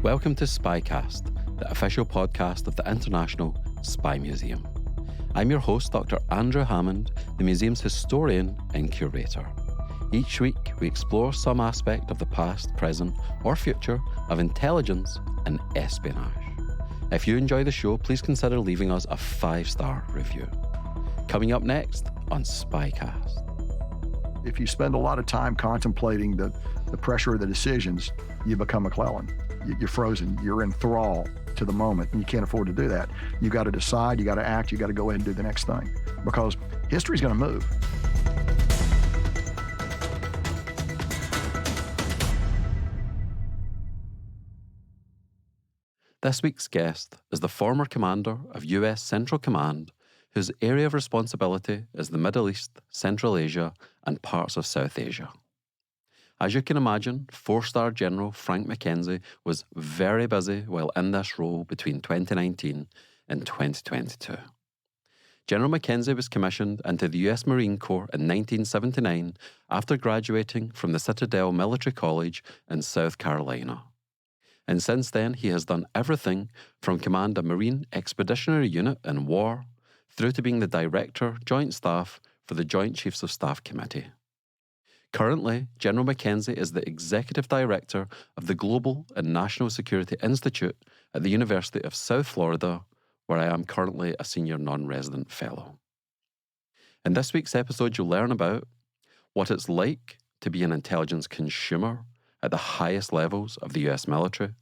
Welcome to SpyCast, the official podcast of the International Spy Museum. I'm your host, Dr. Andrew Hammond, the museum's historian and curator. Each week, we explore some aspect of the past, present, or future of intelligence and espionage. If you enjoy the show, please consider leaving us a 5-star review. Coming up next on SpyCast. If you spend a lot of time contemplating the pressure of the decisions, you become McClellan. You're frozen. You're in thrall to the moment, and you can't afford to do that. You got to decide. You got to act. You got to go ahead and do the next thing, because history's going to move. This week's guest is the former commander of US Central Command, whose area of responsibility is the Middle East, Central Asia, and parts of South Asia. As you can imagine, 4-star General Frank McKenzie was very busy while in this role between 2019 and 2022. General McKenzie was commissioned into the US Marine Corps in 1979 after graduating from the Citadel Military College in South Carolina. And since then, he has done everything from command a Marine Expeditionary Unit in war through to being the Director, Joint Staff for the Joint Chiefs of Staff Committee. Currently, General McKenzie is the Executive Director of the Global and National Security Institute at the University of South Florida, where I am currently a Senior Non-Resident Fellow. In this week's episode, you'll learn about what it's like to be an intelligence consumer at the highest levels of the US military,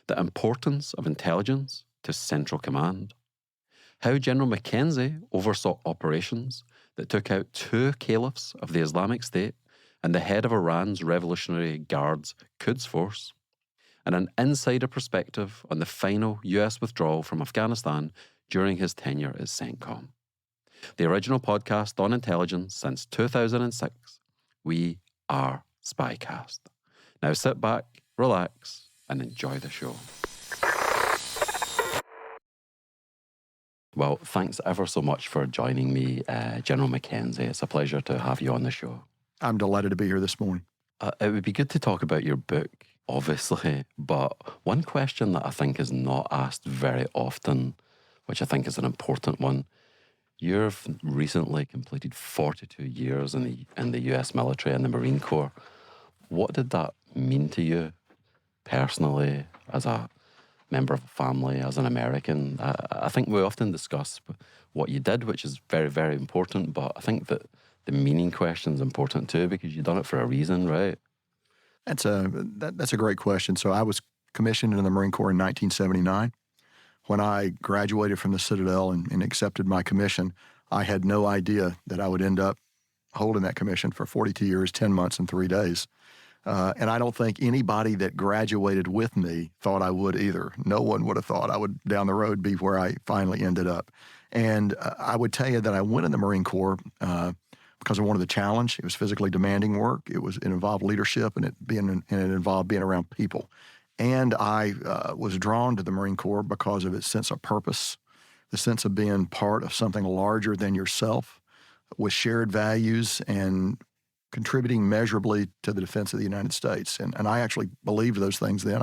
the importance of intelligence to Central Command, how General McKenzie oversaw operations that took out 2 caliphs of the Islamic State and the head of Iran's Revolutionary Guards Quds Force, and an insider perspective on the final US withdrawal from Afghanistan during his tenure at Centcom. The original podcast on intelligence since 2006. We are SpyCast. Now sit back, relax, and enjoy the show. Well, thanks ever so much for joining me, General McKenzie. It's a pleasure to have you on the show. I'm delighted to be here this morning. It would be good to talk about your book, obviously, but one question that I think is not asked very often, which I think is an important one, you've recently completed 42 years in the US military and the Marine Corps. What did that mean to you personally, as a member of a family, as an American? I think we often discuss what you did, which is very, very important, but I think that the meaning question is important too, because you've done it for a reason, right? That's a great question. So I was commissioned in the Marine Corps in 1979. When I graduated from the Citadel and accepted my commission, I had no idea that I would end up holding that commission for 42 years, 10 months, and 3 days. And I don't think anybody that graduated with me thought I would either. No one would have thought I would down the road be where I finally ended up. And I would tell you that I went in the Marine Corps because I wanted the challenge. It was physically demanding work. It involved leadership, and it involved being around people. And I was drawn to the Marine Corps because of its sense of purpose, the sense of being part of something larger than yourself, with shared values and contributing measurably to the defense of the United States. And I actually believed those things then,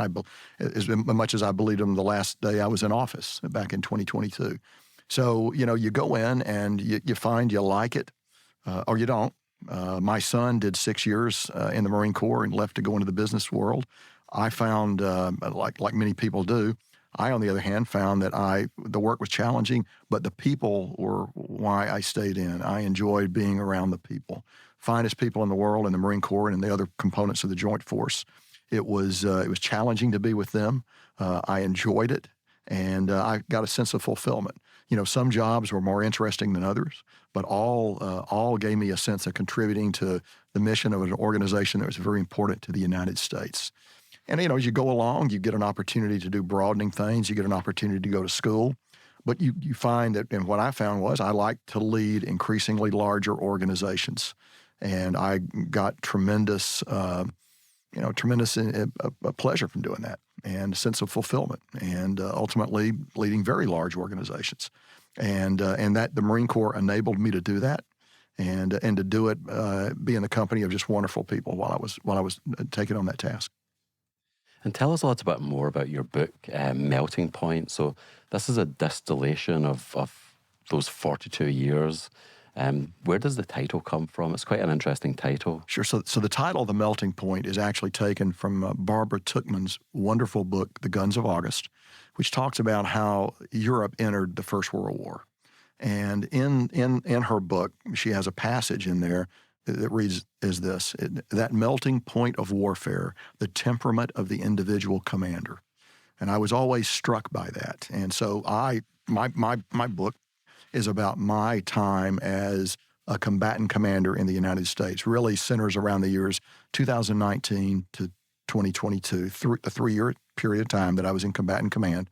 as much as I believed them the last day I was in office back in 2022. So, you go in and you find you like it or you don't. My son did 6 years in the Marine Corps and left to go into the business world. I found, like many people do, I, on the other hand, found that the work was challenging, but the people were why I stayed in. I enjoyed being around the people. Finest people in the world in the Marine Corps and in the other components of the Joint Force. It was challenging to be with them. I enjoyed it, and I got a sense of fulfillment. Some jobs were more interesting than others, but all gave me a sense of contributing to the mission of an organization that was very important to the United States. And, as you go along, you get an opportunity to do broadening things. You get an opportunity to go to school. But you find that, and what I found was I like to lead increasingly larger organizations. And I got tremendous pleasure from doing that, and a sense of fulfillment, and ultimately leading very large organizations. And that the Marine Corps enabled me to do that, and to do it, be in the company of just wonderful people while I was taking on that task. And tell us a little bit more about your book, Melting Point. So this is a distillation of those 42 years. Where does the title come from? It's quite an interesting title. Sure. So the title, The Melting Point, is actually taken from Barbara Tuchman's wonderful book, The Guns of August, which talks about how Europe entered the First World War. And in her book, she has a passage in there that reads as this: that melting point of warfare, the temperament of the individual commander. And I was always struck by that. And so my book is about my time as a combatant commander in the United States, really centers around the years 2019 to 2022, the 3-year period of time that I was in combatant command.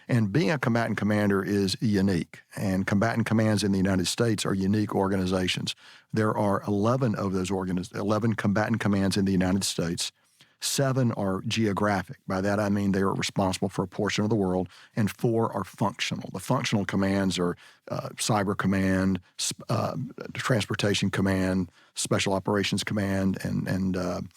And being a combatant commander is unique, and combatant commands in the United States are unique organizations. There are 11 of those 11 combatant commands in the United States. 7 are geographic. By that I mean they are responsible for a portion of the world, and 4 are functional. The functional commands are Cyber Command, Transportation Command, Special Operations Command, and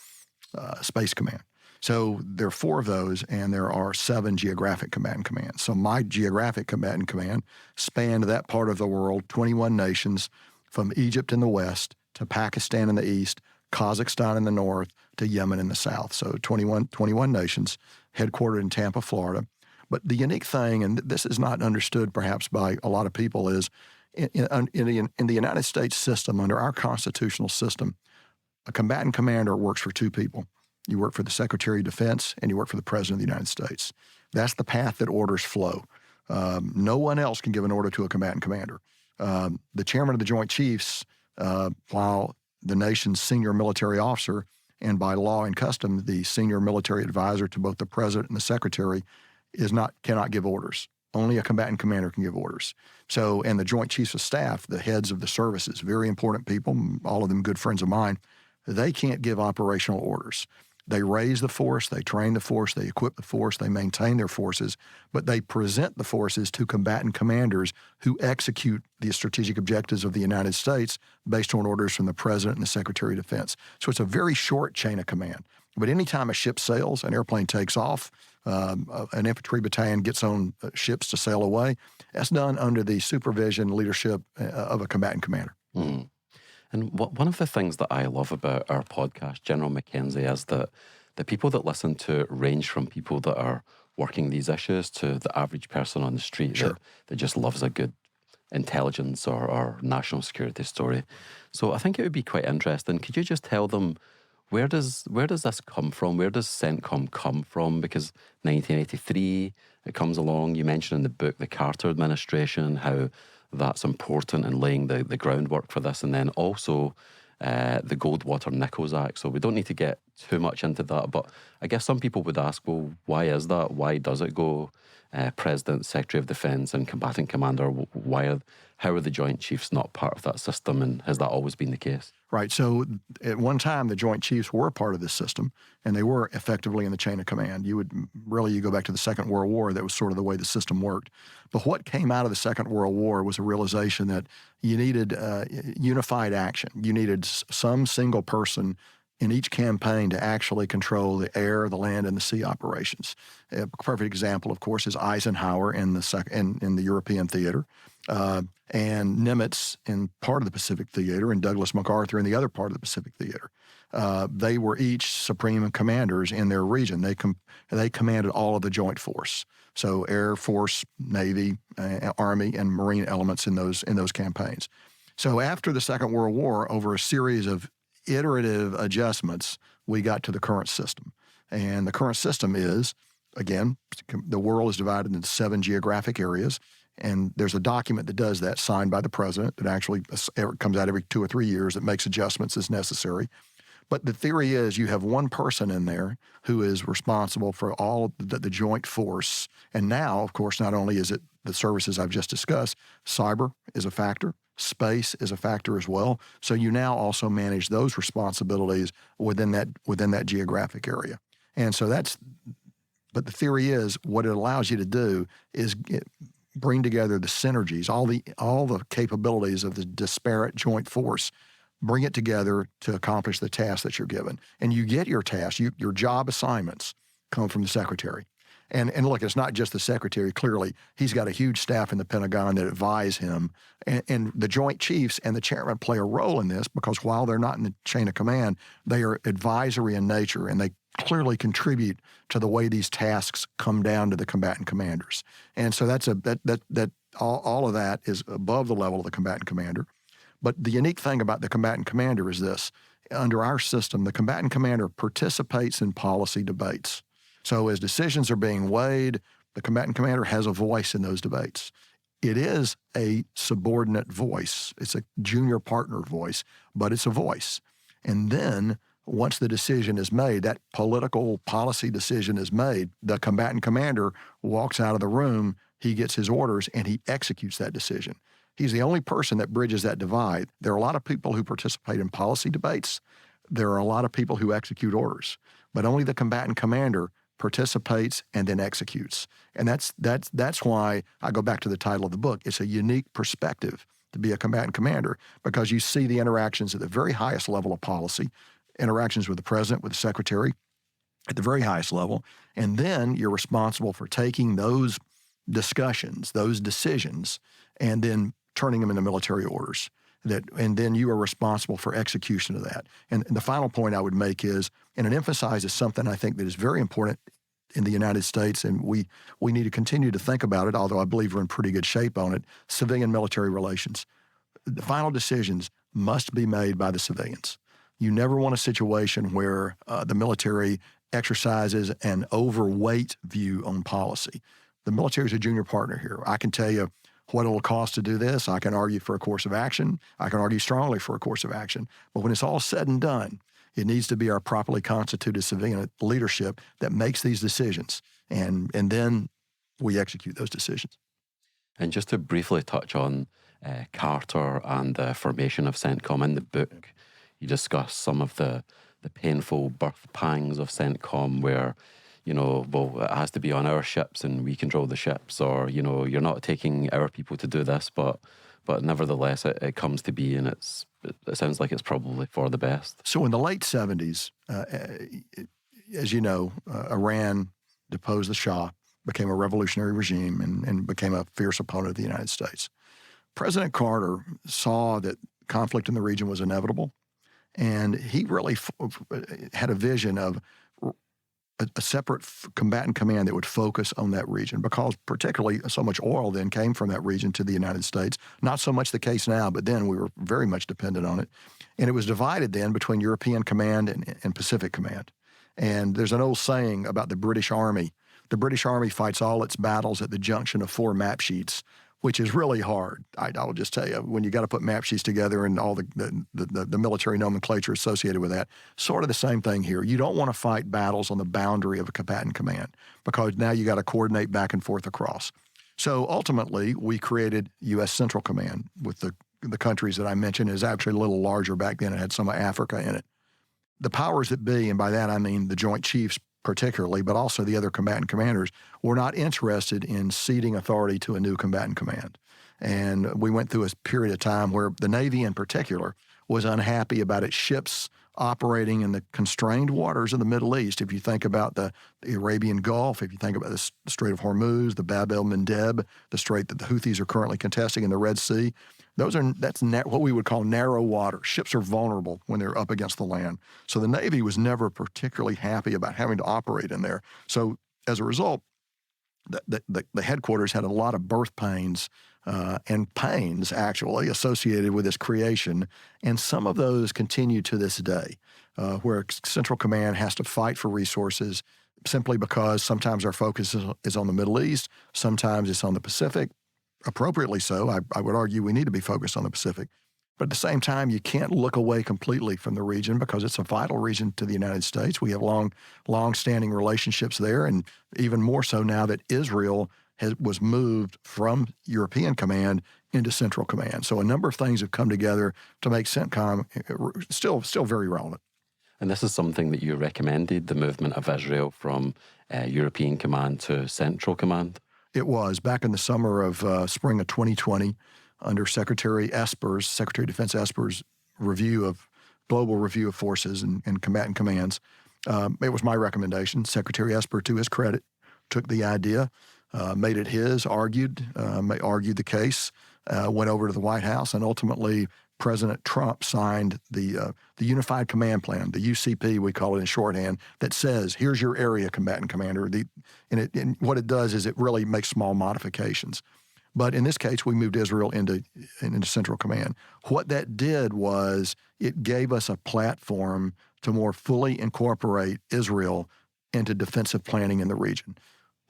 Space Command. So there are 4 of those, and there are 7 geographic combatant commands. So my geographic combatant command spanned that part of the world, 21 nations, from Egypt in the west to Pakistan in the east, Kazakhstan in the north, to Yemen in the south. So 21 nations, headquartered in Tampa, Florida. But the unique thing, and this is not understood perhaps by a lot of people, is in the United States system, under our constitutional system, a combatant commander works for 2 people. You work for the Secretary of Defense, and you work for the President of the United States. That's the path that orders flow. No one else can give an order to a combatant commander. The chairman of the Joint Chiefs, while the nation's senior military officer, and by law and custom, the senior military advisor to both the President and the Secretary, cannot give orders. Only a combatant commander can give orders. So, and the Joint Chiefs of Staff, the heads of the services, very important people, all of them good friends of mine, they can't give operational orders. They raise the force, they train the force, they equip the force, they maintain their forces, but they present the forces to combatant commanders who execute the strategic objectives of the United States based on orders from the President and the Secretary of Defense. So it's a very short chain of command. But anytime a ship sails, an airplane takes off, an infantry battalion gets on ships to sail away, that's done under the supervision and leadership of a combatant commander. Mm. And one of the things that I love about our podcast, General McKenzie, is that the people that listen to it range from people that are working these issues to the average person on the street that just loves a good intelligence or national security story. So I think it would be quite interesting. Could you just tell them, where does this come from? Where does Centcom come from? Because 1983, it comes along. You mentioned in the book the Carter administration, how that's important in laying the groundwork for this. And then also the Goldwater-Nichols Act. So we don't need to get too much into that. But I guess some people would ask, well, why is that? Why does it go President, Secretary of Defense, and Combatant Commander? How are the Joint Chiefs not part of that system? And has that always been the case? Right. So at one time, the Joint Chiefs were part of this system, and they were effectively in the chain of command. You go back to the Second World War, that was sort of the way the system worked. But what came out of the Second World War was a realization that you needed unified action. You needed some single person in each campaign to actually control the air, the land, and the sea operations. A perfect example, of course, is Eisenhower in the European theater, and Nimitz in part of the Pacific theater, and Douglas MacArthur in the other part of the Pacific theater. They were each supreme commanders in their region. They commanded all of the joint force. So Air Force, Navy, Army, and Marine elements in those campaigns. So after the Second World War, over a series of iterative adjustments, we got to the current system. And the current system is, again, the world is divided into 7 geographic areas. And there's a document that does that, signed by the president, that actually comes out every 2 or 3 years that makes adjustments as necessary. But the theory is you have one person in there who is responsible for all the joint force. And now, of course, not only is it the services I've just discussed, cyber is a factor, space is a factor as well. So you now also manage those responsibilities within that geographic area. And so but the theory is what it allows you to do is bring together the synergies, all the capabilities of the disparate joint force, bring it together to accomplish the task that you're given. And you get your tasks, your job assignments come from the secretary. And look, it's not just the secretary. Clearly, he's got a huge staff in the Pentagon that advise him. And the Joint Chiefs and the chairman play a role in this because while they're not in the chain of command, they are advisory in nature, and they clearly contribute to the way these tasks come down to the combatant commanders. And so all of that is above the level of the combatant commander. But the unique thing about the combatant commander is this. Under our system, the combatant commander participates in policy debates. So as decisions are being weighed, the combatant commander has a voice in those debates. It is a subordinate voice. It's a junior partner voice, but it's a voice. And then once the decision is made, that political policy decision is made, the combatant commander walks out of the room, he gets his orders, and he executes that decision. He's the only person that bridges that divide. There are a lot of people who participate in policy debates. There are a lot of people who execute orders, but only the combatant commander participates and then executes. And that's why I go back to the title of the book. It's a unique perspective to be a combatant commander because you see the interactions at the very highest level of policy, interactions with the president, with the secretary at the very highest level, and then you're responsible for taking those discussions, those decisions, and then turning them into military orders. And then you are responsible for execution of that. And the final point I would make is, and it emphasizes something I think that is very important in the United States, and we need to continue to think about it, although I believe we're in pretty good shape on it, civilian-military relations. The final decisions must be made by the civilians. You never want a situation where the military exercises an overweight view on policy. The military is a junior partner here. I can tell you what it will cost to do this. I can argue for a course of action. I can argue strongly for a course of action. But when it's all said and done, it needs to be our properly constituted civilian leadership that makes these decisions. And then we execute those decisions. And just to briefly touch on Carter and the formation of Centcom, in the book, you discuss some of the painful birth pangs of Centcom where, well, it has to be on our ships and we control the ships, or, you're not taking our people to do this, but nevertheless it comes to be, and it sounds like it's probably for the best. So in the late 70s, as you know, Iran deposed the Shah, became a revolutionary regime, and became a fierce opponent of the United States. President Carter saw that conflict in the region was inevitable, and he really had a vision of a separate combatant command that would focus on that region, because particularly so much oil then came from that region to the United States. Not so much the case now, but then we were very much dependent on it. And it was divided then between European Command and Pacific Command. And there's an old saying about the British Army. The British Army fights all its battles at the junction of 4 map sheets, which is really hard. I will just tell you, when you got to put map sheets together and all the military nomenclature associated with that, sort of the same thing here. You don't want to fight battles on the boundary of a combatant command because now you got to coordinate back and forth across. So ultimately, we created U.S. Central Command with the countries that I mentioned. It was actually a little larger back then. It had some of Africa in it. The powers that be, and by that I mean the Joint Chiefs particularly, but also the other combatant commanders, were not interested in ceding authority to a new combatant command. And we went through a period of time where the Navy in particular was unhappy about its ships operating in the constrained waters of the Middle East. If you think about the Arabian Gulf, if you think about the Strait of Hormuz, the Bab el-Mandeb, the strait that the Houthis are currently contesting in the Red Sea, that's what we would call narrow water. Ships are vulnerable when they're up against the land. So the Navy was never particularly happy about having to operate in there. So as a result, the headquarters had a lot of birth pains and pains actually associated with this creation. And some of those continue to this day, where Central Command has to fight for resources simply because sometimes our focus is on the Middle East, sometimes it's on the Pacific. Appropriately so. I would argue we need to be focused on the Pacific. But at the same time, you can't look away completely from the region because it's a vital region to the United States. We have long-standing relationships there, and even more so now that Israel was moved from European Command into Central Command. So a number of things have come together to make CENTCOM still very relevant. And this is something that you recommended, the movement of Israel from European Command to Central Command? It was back in the spring of 2020, under Secretary of Defense Esper's global review of forces and combatant commands. It was my recommendation. Secretary Esper, to his credit, took the idea, made it his, argued the case, went over to the White House, and ultimately President Trump signed the Unified Command Plan, the UCP, we call it in shorthand, that says, here's your area combatant commander. And what it does is it really makes small modifications. But in this case, we moved Israel into Central Command. What that did was it gave us a platform to more fully incorporate Israel into defensive planning in the region.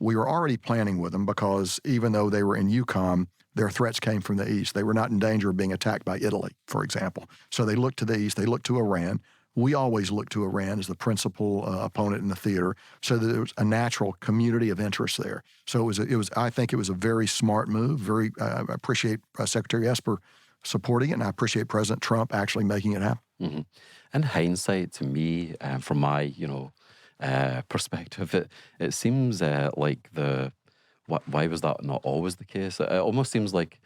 We were already planning with them because even though they were in EUCOM, their threats came from the east. They were not in danger of being attacked by Italy, for example. So they looked to the east. They looked to Iran. We always look to Iran as the principal opponent in the theater, so that there was a natural community of interest there. So I think it was a very smart move. I appreciate Secretary Esper supporting it, and I appreciate President Trump actually making it happen. Mm-hmm. In hindsight, to me, from my perspective, it seems like why was that not always the case? It almost seems like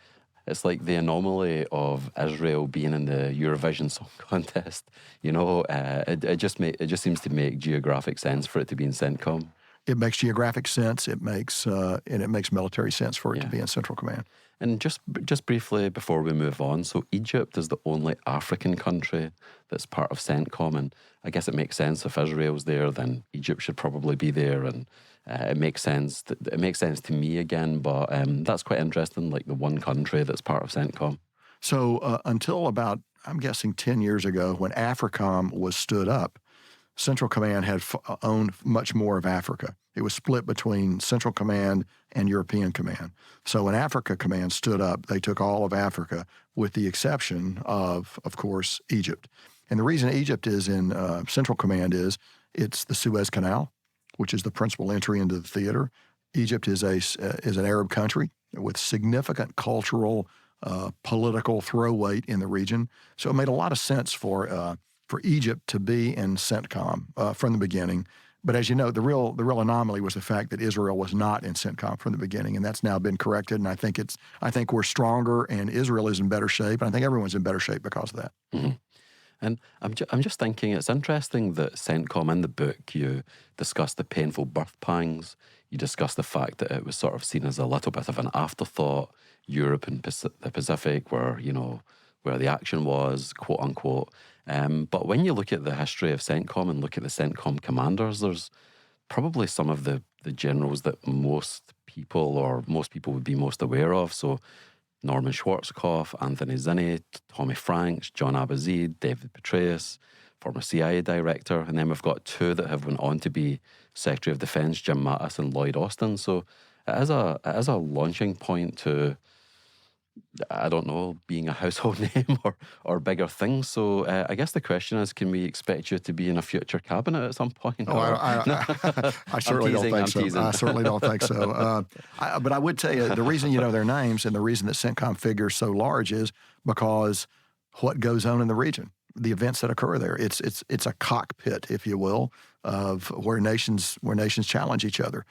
it's like the anomaly of Israel being in the Eurovision Song Contest. It just seems to make geographic sense for it to be in Centcom. It makes geographic sense. It makes military sense for it to be in Central Command. And just briefly before we move on, so Egypt is the only African country that's part of Centcom, and I guess it makes sense if Israel's there, then Egypt should probably be there, and it makes sense. It makes sense to me again, but that's quite interesting. Like the one country that's part of Centcom. So until about, I'm guessing 10 years ago, when AFRICOM was stood up, Central Command had owned much more of Africa. It was split between Central Command and European Command. So when Africa Command stood up, they took all of Africa, with the exception of course, Egypt. And the reason Egypt is in Central Command is it's the Suez Canal, which is the principal entry into the theater. Egypt is an Arab country with significant cultural, political throw weight in the region. So it made a lot of sense for Egypt to be in Centcom from the beginning. But as you know, the real anomaly was the fact that Israel was not in Centcom from the beginning, and that's now been corrected. And I think we're stronger, and Israel is in better shape, and I think everyone's in better shape because of that. Mm-hmm. And I'm just thinking, it's interesting that Centcom, in the book, you discuss the painful birth pangs. You discuss the fact that it was sort of seen as a little bit of an afterthought. Europe and the Pacific, where the action was, quote unquote. But when you look at the history of Centcom and look at the Centcom commanders, there's probably some of the generals that most people would be most aware of. So Norman Schwarzkopf, Anthony Zinni, Tommy Franks, John Abazeed, David Petraeus, former CIA director. And then we've got two that have went on to be Secretary of Defense, Jim Mattis and Lloyd Austin. So it is a launching point to, I don't know, being a household name or bigger things. So I guess the question is, can we expect you to be in a future cabinet at some point? Oh, I certainly don't think so. I certainly don't think so. But I would tell you, the reason you know their names and the reason that Centcom figures so large is because what goes on in the region, the events that occur there. It's a cockpit, if you will, of where nations challenge each other.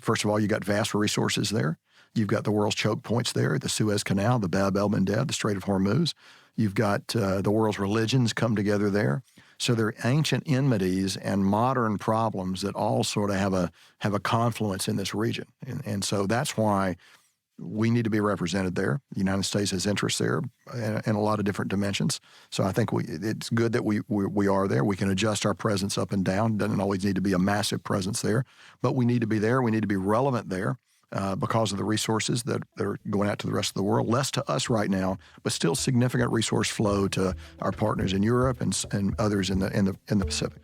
First of all, you got vast resources there. You've got the world's choke points there, the Suez Canal, the Bab el-Mandeb, the Strait of Hormuz. You've got the world's religions come together there. So there are ancient enmities and modern problems that all sort of have a confluence in this region. And so that's why we need to be represented there. The United States has interests there in a lot of different dimensions. So I think it's good that we are there. We can adjust our presence up and down. It doesn't always need to be a massive presence there, but we need to be there. We need to be relevant there. Because of the resources that are going out to the rest of the world, less to us right now, but still significant resource flow to our partners in Europe and others in the Pacific.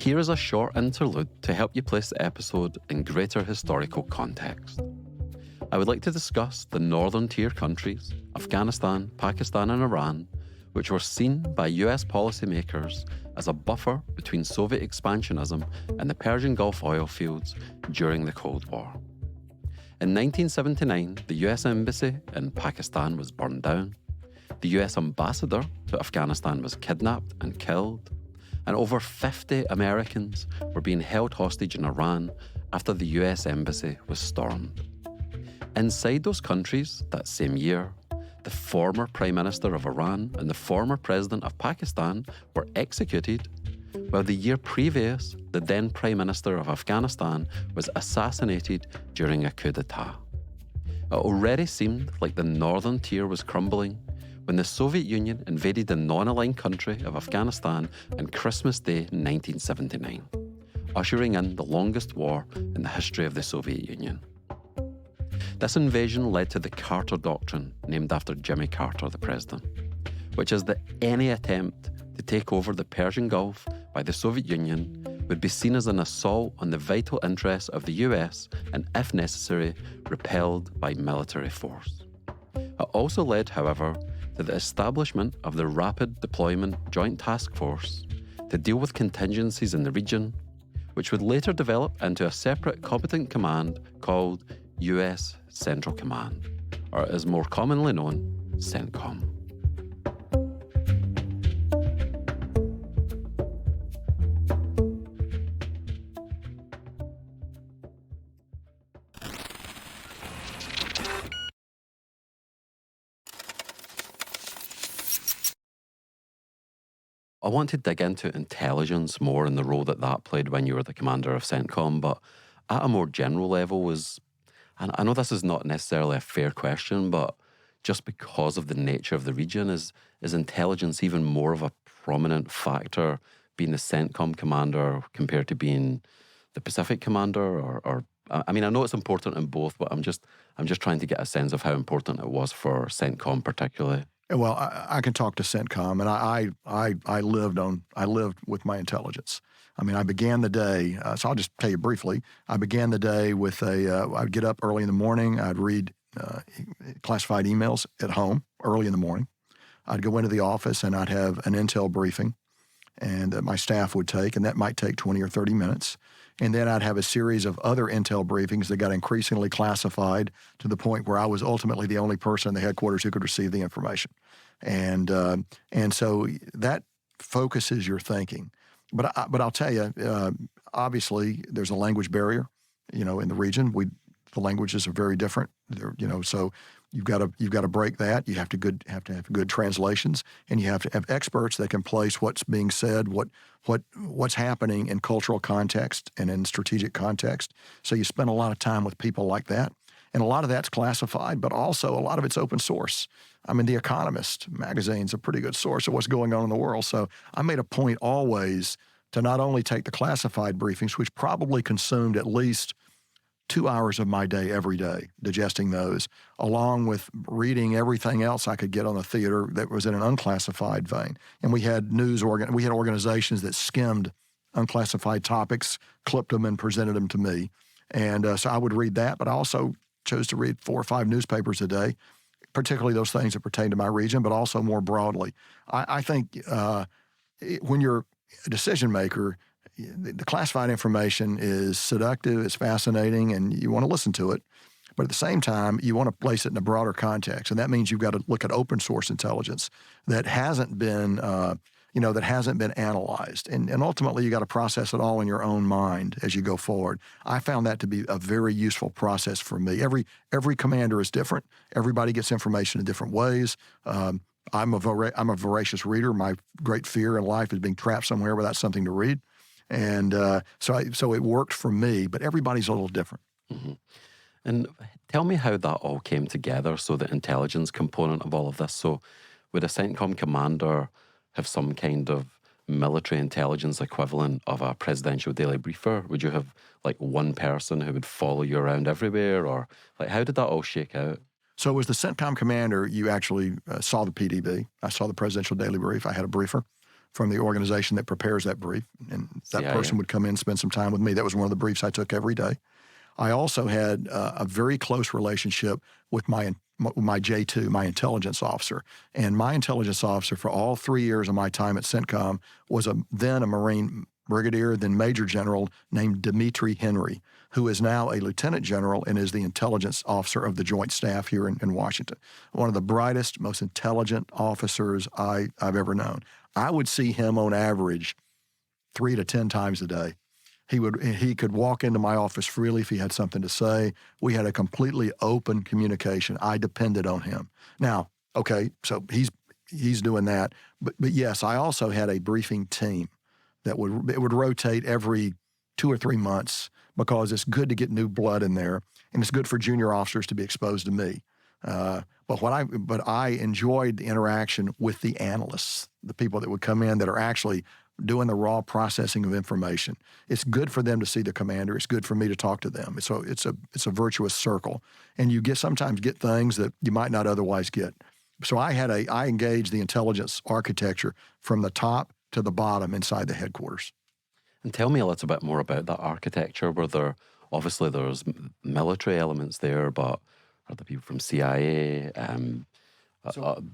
Here is a short interlude to help you place the episode in greater historical context. I would like to discuss the northern tier countries, Afghanistan, Pakistan and Iran, which were seen by US policymakers as a buffer between Soviet expansionism and the Persian Gulf oil fields during the Cold War. In 1979, the US embassy in Pakistan was burned down, the US ambassador to Afghanistan was kidnapped and killed, and over 50 Americans were being held hostage in Iran after the US embassy was stormed. Inside those countries that same year, the former Prime Minister of Iran and the former President of Pakistan were executed, while the year previous, the then Prime Minister of Afghanistan was assassinated during a coup d'etat. It already seemed like the northern tier was crumbling when the Soviet Union invaded the non-aligned country of Afghanistan on Christmas Day 1979, ushering in the longest war in the history of the Soviet Union. This invasion led to the Carter Doctrine, named after Jimmy Carter, the president, which is that any attempt to take over the Persian Gulf by the Soviet Union would be seen as an assault on the vital interests of the US and, if necessary, repelled by military force. It also led, however, to the establishment of the Rapid Deployment Joint Task Force to deal with contingencies in the region, which would later develop into a separate combatant command called US Central Command, or as more commonly known, Centcom. I want to dig into intelligence more and the role that played when you were the commander of Centcom, but at a more general level and I know this is not necessarily a fair question, but just because of the nature of the region, is intelligence even more of a prominent factor being the CENTCOM commander compared to being the Pacific commander? Or I mean, I know it's important in both, but I'm just trying to get a sense of how important it was for CENTCOM particularly. Well, I can talk to CENTCOM, and I lived with my intelligence. I mean, I began the day, so I'll just tell you briefly. I began the day with I'd get up early in the morning. I'd read classified emails at home early in the morning. I'd go into the office and I'd have an intel briefing and that my staff would take, and that might take 20 or 30 minutes. And then I'd have a series of other intel briefings that got increasingly classified to the point where I was ultimately the only person in the headquarters who could receive the information. And so that focuses your thinking. But I'll tell you, obviously there's a language barrier, in the region. The languages are very different. So you've got to break that. You have to have good translations, and you have to have experts that can place what's being said, what's happening in cultural context and in strategic context. So you spend a lot of time with people like that. And a lot of that's classified, but also a lot of it's open source. I mean, The Economist magazine's a pretty good source of what's going on in the world. So I made a point always to not only take the classified briefings, which probably consumed at least 2 hours of my day every day, digesting those, along with reading everything else I could get on the theater that was in an unclassified vein. And we had we had organizations that skimmed unclassified topics, clipped them, and presented them to me. And so I would read that, but I also chose to read 4 or 5 newspapers a day, particularly those things that pertain to my region, but also more broadly. I think when you're a decision maker, the classified information is seductive, it's fascinating, and you want to listen to it. But at the same time, you want to place it in a broader context. And that means you've got to look at open source intelligence that hasn't been analyzed. And ultimately, you got to process it all in your own mind as you go forward. I found that to be a very useful process for me. Every commander is different. Everybody gets information in different ways. I'm a voracious reader. My great fear in life is being trapped somewhere without something to read. And so it worked for me, but everybody's a little different. Mm-hmm. And tell me how that all came together, so the intelligence component of all of this. So would a CENTCOM commander have some kind of military intelligence equivalent of a presidential daily briefer? Would you have like one person who would follow you around everywhere? Or like, how did that all shake out? So as the CENTCOM commander, you actually saw the PDB. I saw the presidential daily brief. I had a briefer from the organization that prepares that brief. And that person would come in, spend some time with me. That was one of the briefs I took every day. I also had a very close relationship with my J2, my intelligence officer. And my intelligence officer for all 3 years of my time at CENTCOM was then a Marine brigadier, then Major General named Dimitri Henry, who is now a lieutenant general and is the intelligence officer of the Joint Staff here in Washington. One of the brightest, most intelligent officers I've ever known. I would see him on average 3 to 10 times a day. He could walk into my office freely if he had something to say. We had a completely open communication. I depended on him. Now, okay, so he's doing that. But yes, I also had a briefing team that would rotate every 2 or 3 months, because it's good to get new blood in there, and it's good for junior officers to be exposed to me. But I enjoyed the interaction with the analysts, the people that would come in that are actually doing the raw processing of information. It's good for them to see the commander. It's good for me to talk to them. So it's a virtuous circle, and you sometimes get things that you might not otherwise get. So I engaged the intelligence architecture from the top to the bottom inside the headquarters. And tell me a little bit more about that architecture. Obviously there's military elements there, but are there people from CIA, NRO,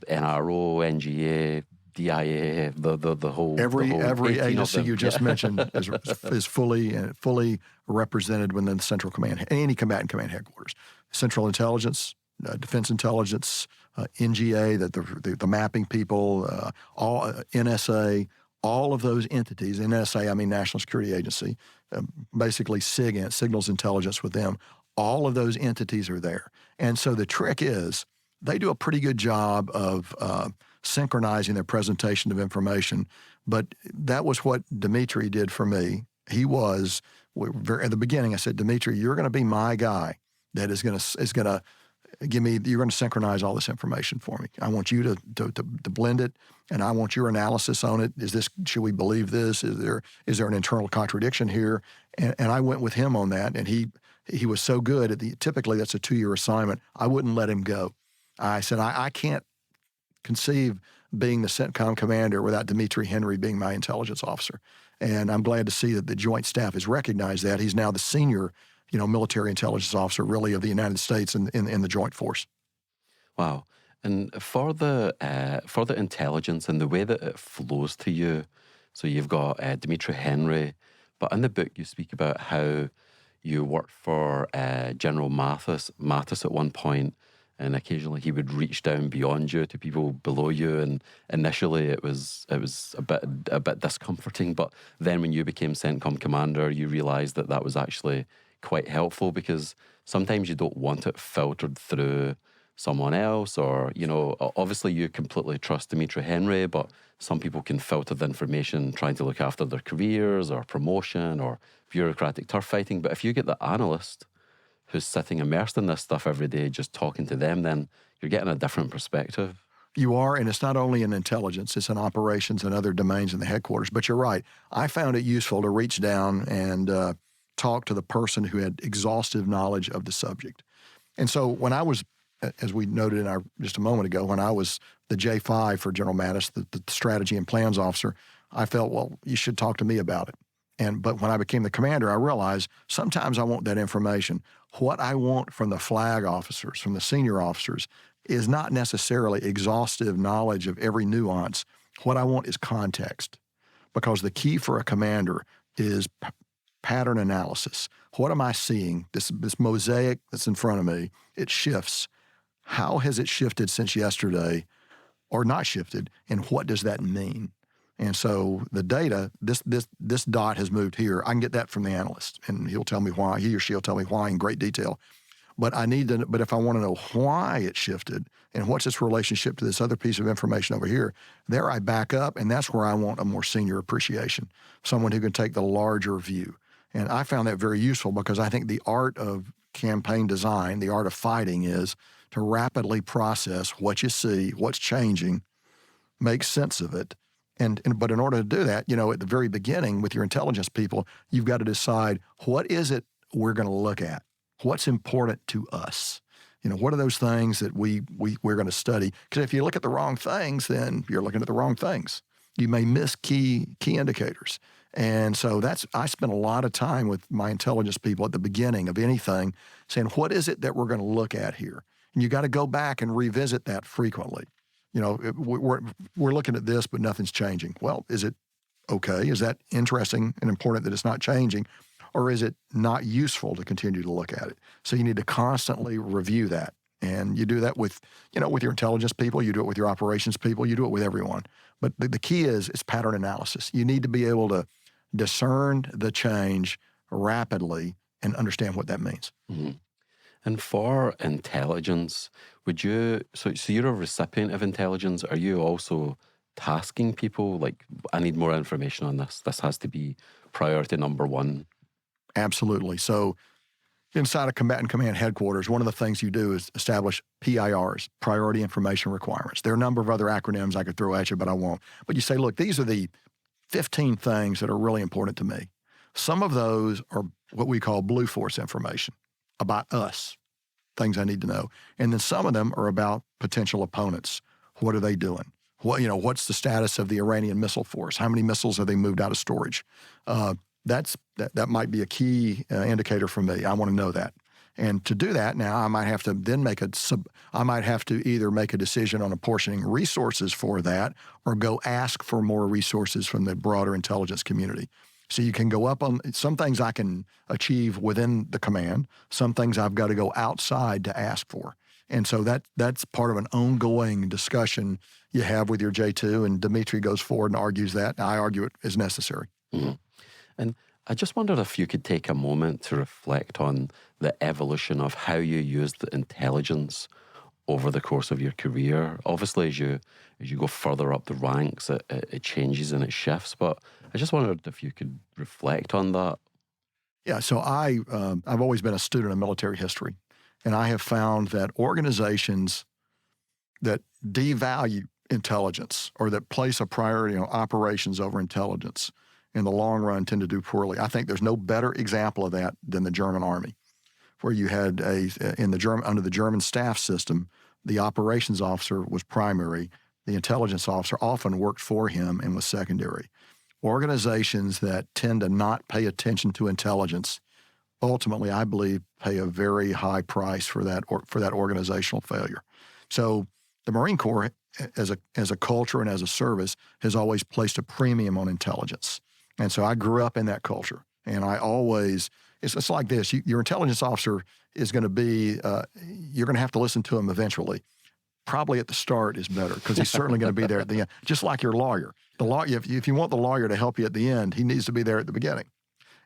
NGA, DIA, the whole every agency you just mentioned is fully represented within the Central Command, any Combatant Command headquarters. Central Intelligence, Defense Intelligence, NGA, the mapping people, all NSA, all of those entities. NSA, I mean National Security Agency, basically SIGINT, Signals Intelligence with them. All of those entities are there. And so the trick is they do a pretty good job of synchronizing their presentation of information. But that was what Dimitri did for me. He was, at the beginning, I said, Dimitri, you're going to be my guy that is going to give me, you're going to synchronize all this information for me. I want you to blend it, and I want your analysis on it. Should we believe this? Is there an internal contradiction here? And I went with him on that, and he was so good typically that's a 2-year assignment. I wouldn't let him go. I said, I can't conceive being the Centcom commander without Dimitri Henry being my intelligence officer. And I'm glad to see that the Joint Staff has recognized that. He's now the senior, military intelligence officer, really, of the United States in the Joint Force. Wow. And for the intelligence and the way that it flows to you, so you've got Dimitri Henry, but in the book you speak about how you worked for General Mathis at one point, and occasionally he would reach down beyond you to people below you. And initially it was a bit discomforting, but then when you became CENTCOM commander, you realised that was actually quite helpful, because sometimes you don't want it filtered through someone else, or obviously you completely trust Dimitri Henry, but some people can filter the information trying to look after their careers or promotion or bureaucratic turf fighting. But if you get the analyst who's sitting immersed in this stuff every day, just talking to them, then you're getting a different perspective. You are, and it's not only in intelligence, it's in operations and other domains in the headquarters. But you're right. I found it useful to reach down and talk to the person who had exhaustive knowledge of the subject. And so when I was, as we noted just a moment ago, when I was the J5 for General Mattis, the strategy and plans officer, I felt, well, you should talk to me about it. But when I became the commander, I realized sometimes I want that information. What I want from the flag officers, from the senior officers, is not necessarily exhaustive knowledge of every nuance. What I want is context, because the key for a commander is pattern analysis. What am I seeing? This mosaic that's in front of me, it shifts. How has it shifted since yesterday, or not shifted, and what does that mean? And so the data, this dot has moved here. I can get that from the analyst, and he'll tell me why. He or she'll tell me why in great detail. But if I want to know why it shifted and what's its relationship to this other piece of information over here, there I back up, and that's where I want a more senior appreciation, someone who can take the larger view. And I found that very useful, because I think the art of campaign design, the art of fighting, is to rapidly process what you see, what's changing, make sense of it. But in order to do that, at the very beginning with your intelligence people, you've got to decide, what is it we're going to look at? What's important to us? What are those things that we're going to study? Because if you look at the wrong things, then you're looking at the wrong things. You may miss key indicators. And so I spent a lot of time with my intelligence people at the beginning of anything saying, what is it that we're going to look at here? And you got to go back and revisit that frequently. We're looking at this, but nothing's changing. Well, is it okay? Is that interesting and important that it's not changing? Or is it not useful to continue to look at it? So you need to constantly review that. And you do that with your intelligence people, you do it with your operations people, you do it with everyone. But the key is pattern analysis. You need to be able to discern the change rapidly, and understand what that means. Mm-hmm. And for intelligence, so you're a recipient of intelligence. Are you also tasking people, like, I need more information on this. This has to be priority number one? Absolutely. So inside a combatant command headquarters, one of the things you do is establish PIRs, Priority Information Requirements. There are a number of other acronyms I could throw at you, but I won't. But you say, look, these are the 15 things that are really important to me. Some of those are what we call blue force information about us, things I need to know. And then some of them are about potential opponents. What are they doing? What's the status of the Iranian missile force? How many missiles have they moved out of storage? That might be a key indicator for me. I want to know that. And to do that, now I might have to then either make a decision on apportioning resources for that, or go ask for more resources from the broader intelligence community. So you can go up on some things I can achieve within the command. Some things I've got to go outside to ask for. And so that's part of an ongoing discussion you have with your J2, and Dimitri goes forward and argues that. I argue it is necessary. Mm-hmm. And I just wondered if you could take a moment to reflect on the evolution of how you used the intelligence over the course of your career. Obviously, as you go further up the ranks, it changes and it shifts. But I just wondered if you could reflect on that. Yeah, so I've always been a student of military history, and I have found that organizations that devalue intelligence or that place a priority on operations over intelligence in the long run tend to do poorly. I think there's no better example of that than the German Army, where you had under the German staff system, the operations officer was primary. The intelligence officer often worked for him and was secondary. Organizations that tend to not pay attention to intelligence ultimately, I believe, pay a very high price for that organizational failure. So the Marine Corps, as a culture and as a service, has always placed a premium on intelligence. And so I grew up in that culture, and it's like this. Your intelligence officer is going to be, you're going to have to listen to him eventually. Probably at the start is better, because he's certainly going to be there at the end. Just like your lawyer. If you want the lawyer to help you at the end, he needs to be there at the beginning.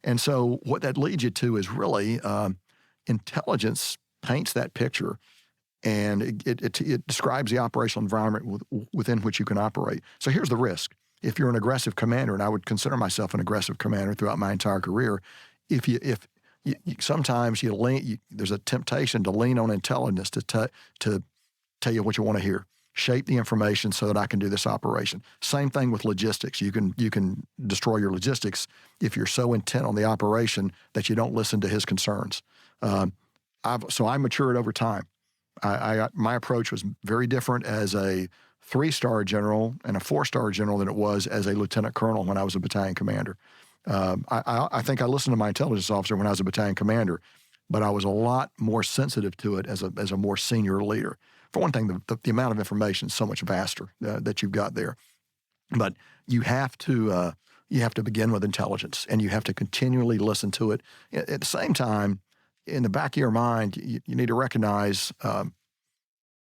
And so what that leads you to is really intelligence paints that picture, and it describes the operational environment within which you can operate. So here's the risk. If you're an aggressive commander, and I would consider myself an aggressive commander throughout my entire career, sometimes there's a temptation to lean on intelligence to tell you what you want to hear, shape the information so that I can do this operation. Same thing with logistics. You can destroy your logistics if you're so intent on the operation that you don't listen to his concerns. So I matured over time. My approach was very different as a 3-star general and a 4-star general than it was as a lieutenant colonel when I was a battalion commander. I think I listened to my intelligence officer when I was a battalion commander, but I was a lot more sensitive to it as a more senior leader. For one thing, the amount of information is so much vaster that you've got there. But you have to begin with intelligence, and you have to continually listen to it. At the same time, in the back of your mind, you need to recognize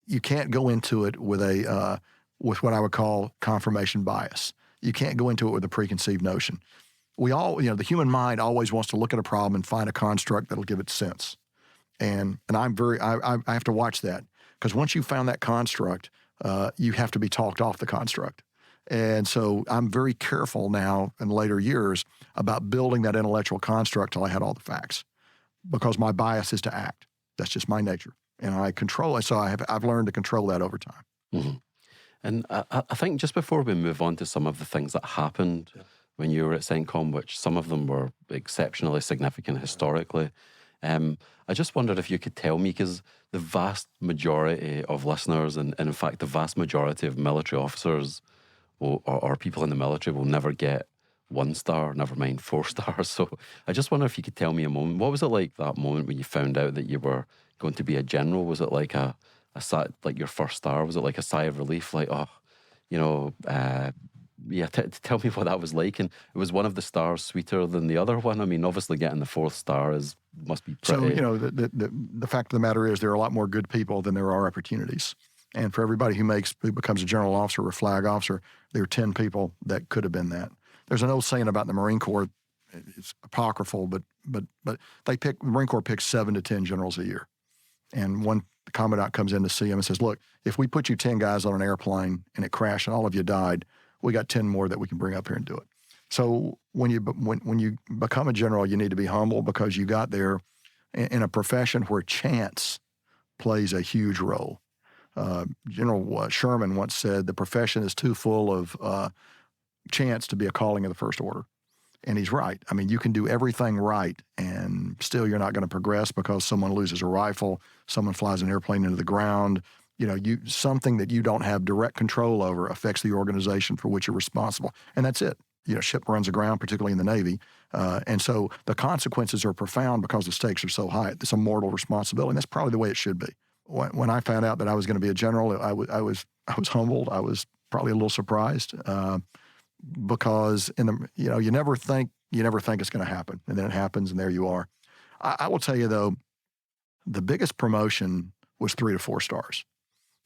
you can't go into it with what I would call confirmation bias. You can't go into it with a preconceived notion. We all, the human mind always wants to look at a problem and find a construct that'll give it sense. And I have to watch that, because once you've found that construct, you have to be talked off the construct. And so I'm very careful now in later years about building that intellectual construct till I had all the facts, because my bias is to act. That's just my nature. And I control it. So I've learned to control that over time. Mm-hmm. And I think just before we move on to some of the things that happened when you were at Centcom, which some of them were exceptionally significant historically, I just wondered if you could tell me, because the vast majority of listeners, and in fact the vast majority of military officers or people in the military will never get 1 star, never mind 4 stars. So I just wonder if you could tell me a moment. What was it like, that moment when you found out that you were going to be a general? Was it like like your first star? Was it like a sigh of relief? Like, tell me what that was like. And it was one of the stars sweeter than the other one? I mean, obviously getting the 4th star must be pretty... So, the fact of the matter is there are a lot more good people than there are opportunities. And for everybody who becomes a general officer or a flag officer, there are 10 people that could have been that. There's an old saying about the Marine Corps. It's apocryphal, but the Marine Corps picks 7 to 10 generals a year. And one commandant comes in to see him and says, look, if we put you 10 guys on an airplane and it crashed and all of you died, we got 10 more that we can bring up here and do it. So when you become a general, you need to be humble because you got there in a profession where chance plays a huge role. General Sherman once said, the profession is too full of chance to be a calling of the first order. And he's right. I mean, you can do everything right, and still you're not going to progress because someone loses a rifle, someone flies an airplane into the ground. Something that you don't have direct control over affects the organization for which you're responsible. And that's it. Ship runs aground, particularly in the Navy. And so the consequences are profound because the stakes are so high. It's a mortal responsibility, and that's probably the way it should be. When I found out that I was going to be a general, I was humbled. I was probably a little surprised. Because you never think it's going to happen, and then it happens, and there you are. I will tell you though, the biggest promotion was 3 to 4 stars.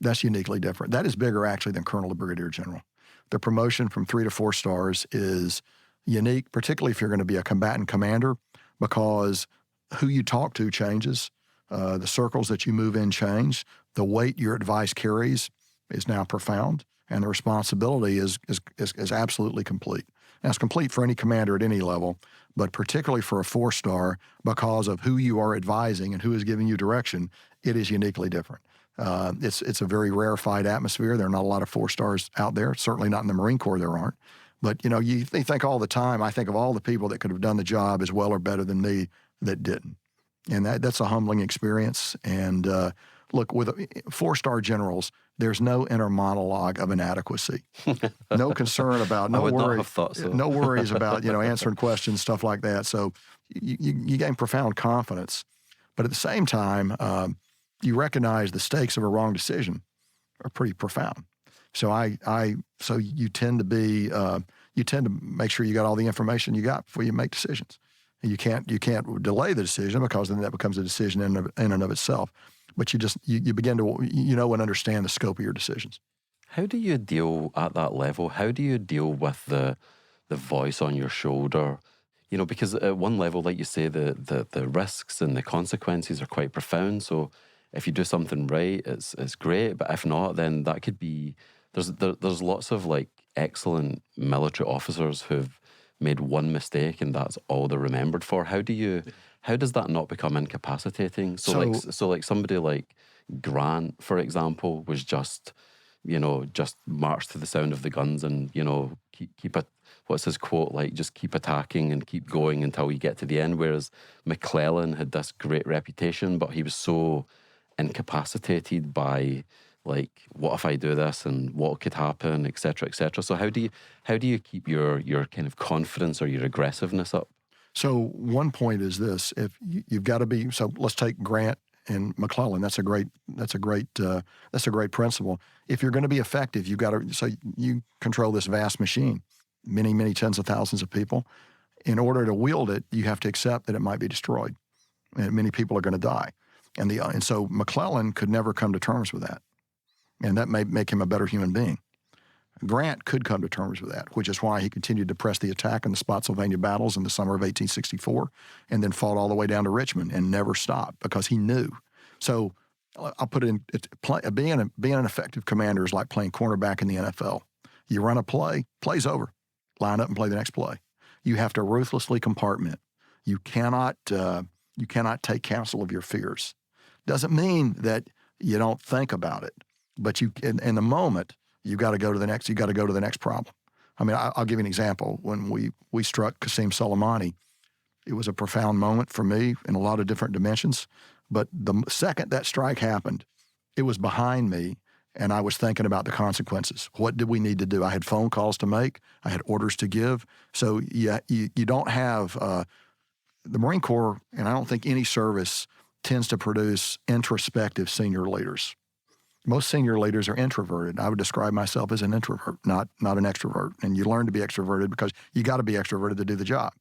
That's uniquely different. That is bigger actually than colonel to brigadier general. The promotion from 3 to 4 stars is unique, particularly if you're going to be a combatant commander, because who you talk to changes, the circles that you move in change, the weight your advice carries is now profound. And the responsibility is absolutely complete. Now, it's complete for any commander at any level, but particularly for a 4-star, because of who you are advising and who is giving you direction, it is uniquely different. It's a very rarefied atmosphere. There are not a lot of 4-stars out there. Certainly not in the Marine Corps there aren't. But, you think all the time, I think of all the people that could have done the job as well or better than me that didn't. And that's a humbling experience. And look, with 4-star generals, there's no inner monologue of inadequacy. No concern about, no worries about, answering questions, stuff like that. So you gain profound confidence. But at the same time, you recognize the stakes of a wrong decision are pretty profound. So so you tend to make sure you got all the information you got before you make decisions. And you can't delay the decision because then that becomes a decision in and of itself. But you begin to and understand the scope of your decisions. How do you deal at that level? How do you deal with the voice on your shoulder? Because at one level, like you say, the risks and the consequences are quite profound. So if you do something right, it's great. But if not, then that could be there's lots of like excellent military officers who've made one mistake and that's all they're remembered for. How does that not become incapacitating? So like somebody like Grant, for example, was just march to the sound of the guns and, keep it, what's his quote, like just keep attacking and keep going until you get to the end. Whereas McClellan had this great reputation, but he was so incapacitated by like, what if I do this and what could happen, et cetera, et cetera. So how do you keep your kind of confidence or your aggressiveness up? So one point is this: if you've got to be, so let's take Grant and McClellan. That's a great principle. If you're going to be effective, you've got to. So you control this vast machine, many, many tens of thousands of people. In order to wield it, you have to accept that it might be destroyed, and many people are going to die. And so McClellan could never come to terms with that, and that may make him a better human being. Grant could come to terms with that, which is why he continued to press the attack in the Spotsylvania battles in the summer of 1864, and then fought all the way down to Richmond and never stopped because he knew. So I'll put it in, being an effective commander is like playing cornerback in the NFL. You run a play, play's over. Line up and play the next play. You have to ruthlessly compartment. You cannot take counsel of your fears. Doesn't mean that you don't think about it, but in the moment, you got to go to the next. You got to go to the next problem. I mean, I'll give you an example. When we struck Qasem Soleimani, it was a profound moment for me in a lot of different dimensions. But the second that strike happened, it was behind me, and I was thinking about the consequences. What did we need to do? I had phone calls to make. I had orders to give. So you don't have the Marine Corps, and I don't think any service tends to produce introspective senior leaders. Most senior leaders are introverted. I would describe myself as an introvert, not an extrovert. And you learn to be extroverted because you got to be extroverted to do the job,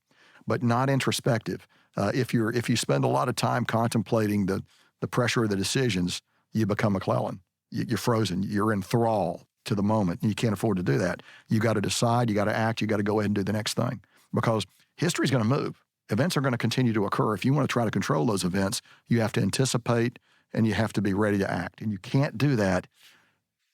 but not introspective. If you spend a lot of time contemplating the pressure of the decisions, you become McClellan. You're frozen. You're in thrall. to the moment. And you can't afford to do that. You got to decide, you got to act, you got to go ahead and do the next thing, because history is going to move. Events are going to continue to occur. If you want to try to control those events, you have to anticipate and you have to be ready to act. And you can't do that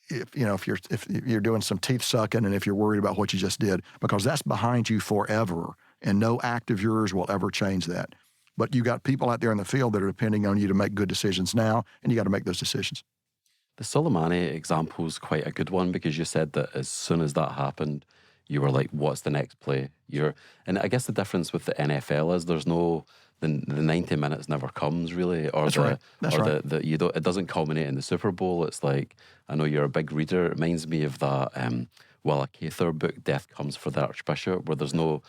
if you're doing some teeth sucking and if you're worried about what you just did, because that's behind you forever, and no act of yours will ever change that. But you got people out there in the field that are depending on you to make good decisions now, and you got to make those decisions. The Soleimani example is quite a good one, because you said that as soon as that happened, you were like, what's the next play? And I guess the difference with the NFL is there's no, the 90 minutes never comes really, or That's right. it doesn't culminate in the Super Bowl. It's like, I know you're a big reader. It reminds me of that Willa Cather book, Death Comes for the Archbishop, where there's no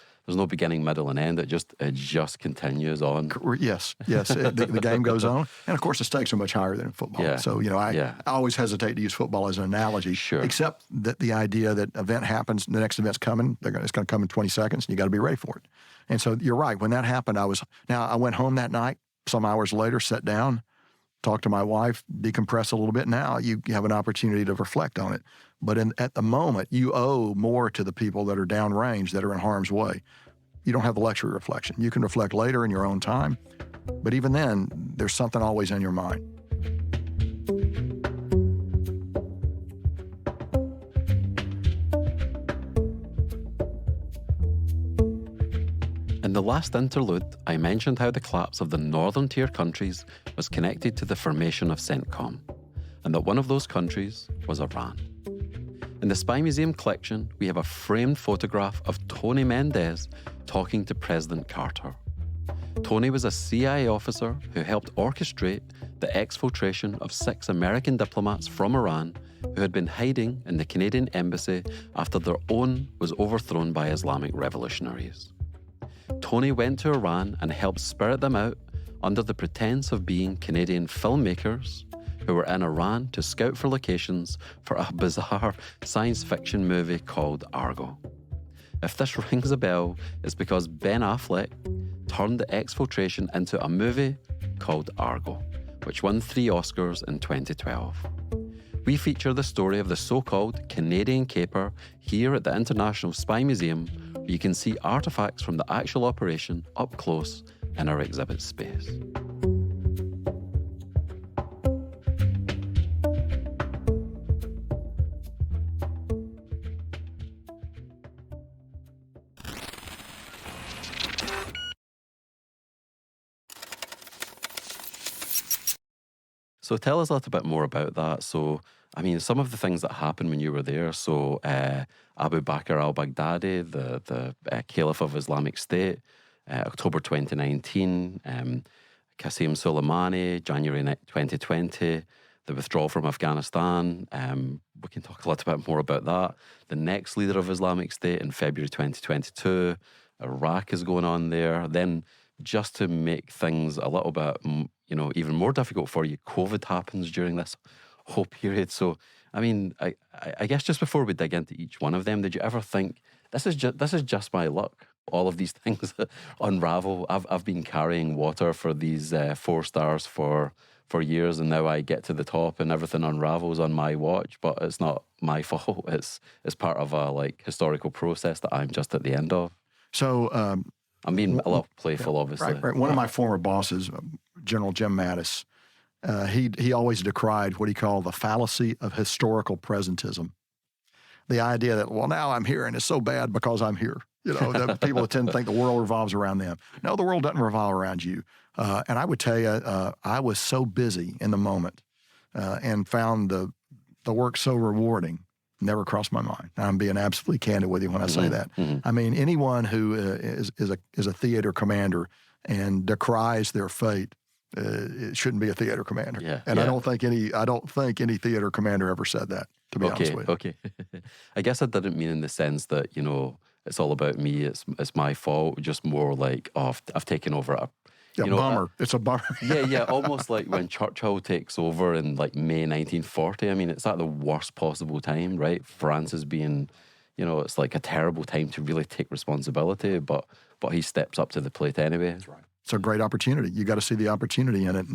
beginning, middle, and end. It just continues on. Yes. The game goes on, and of course the stakes are much higher than in football. Yeah. So I always hesitate to use football as an analogy. Sure. Except that the idea that event happens, the next event's coming. It's going to come in 20 seconds, and you got to be ready for it. And so you're right. When that happened, I went home that night. Some hours later, sat down, talked to my wife, decompress a little bit. Now you have an opportunity to reflect on it. But at the moment, you owe more to the people that are downrange, that are in harm's way. You don't have the luxury of reflection. You can reflect later in your own time, but even then, there's something always in your mind. In the last interlude, I mentioned how the collapse of the northern tier countries was connected to the formation of Centcom, and that one of those countries was Iran. In the Spy Museum collection, we have a framed photograph of Tony Mendez talking to President Carter. Tony was a CIA officer who helped orchestrate the exfiltration of 6 American diplomats from Iran who had been hiding in the Canadian embassy after their own was overthrown by Islamic revolutionaries. Tony went to Iran and helped spirit them out under the pretense of being Canadian filmmakers who were in Iran to scout for locations for a bizarre science fiction movie called Argo. If this rings a bell, it's because Ben Affleck turned the exfiltration into a movie called Argo, which won 3 Oscars in 2012. We feature the story of the so-called Canadian caper here at the International Spy Museum, where you can see artifacts from the actual operation up close in our exhibit space. So tell us a little bit more about that. So, I mean, some of the things that happened when you were there. So, Abu Bakr al-Baghdadi, the Caliph of Islamic State, October 2019, Qasem Soleimani, January 2020, the withdrawal from Afghanistan. We can talk a little bit more about that. The next leader of Islamic State in February 2022. Iraq is going on there. Then, just to make things a little bit, even more difficult for you, COVID happens during this whole period. So, I mean, I guess just before we dig into each one of them, did you ever think this is just my luck? All of these things unravel. I've been carrying water for these 4 stars for years, and now I get to the top and everything unravels on my watch. But it's not my fault. It's part of a historical process that I'm just at the end of. So. I'm being a little playful, obviously. Right. One of my former bosses, General Jim Mattis, he always decried what he called the fallacy of historical presentism. The idea that, well, now I'm here and it's so bad because I'm here. That people tend to think the world revolves around them. No, the world doesn't revolve around you. And I would tell you, I was so busy in the moment and found the work so rewarding. Never crossed my mind. I'm being absolutely candid with you when I say that. Mm-hmm. I mean, anyone who is a theater commander and decries their fate, it shouldn't be a theater commander. Yeah, and I don't think any theater commander ever said that, to be honest with you. Okay. I guess I didn't mean in the sense that, it's all about me, it's my fault, just more like, I've taken over bummer. It's a bummer. yeah, almost like when Churchill takes over in May 1940. I mean, it's at the worst possible time, right? France is being, it's like a terrible time to really take responsibility, but he steps up to the plate anyway. That's right. It's a great opportunity. You got to see the opportunity in it.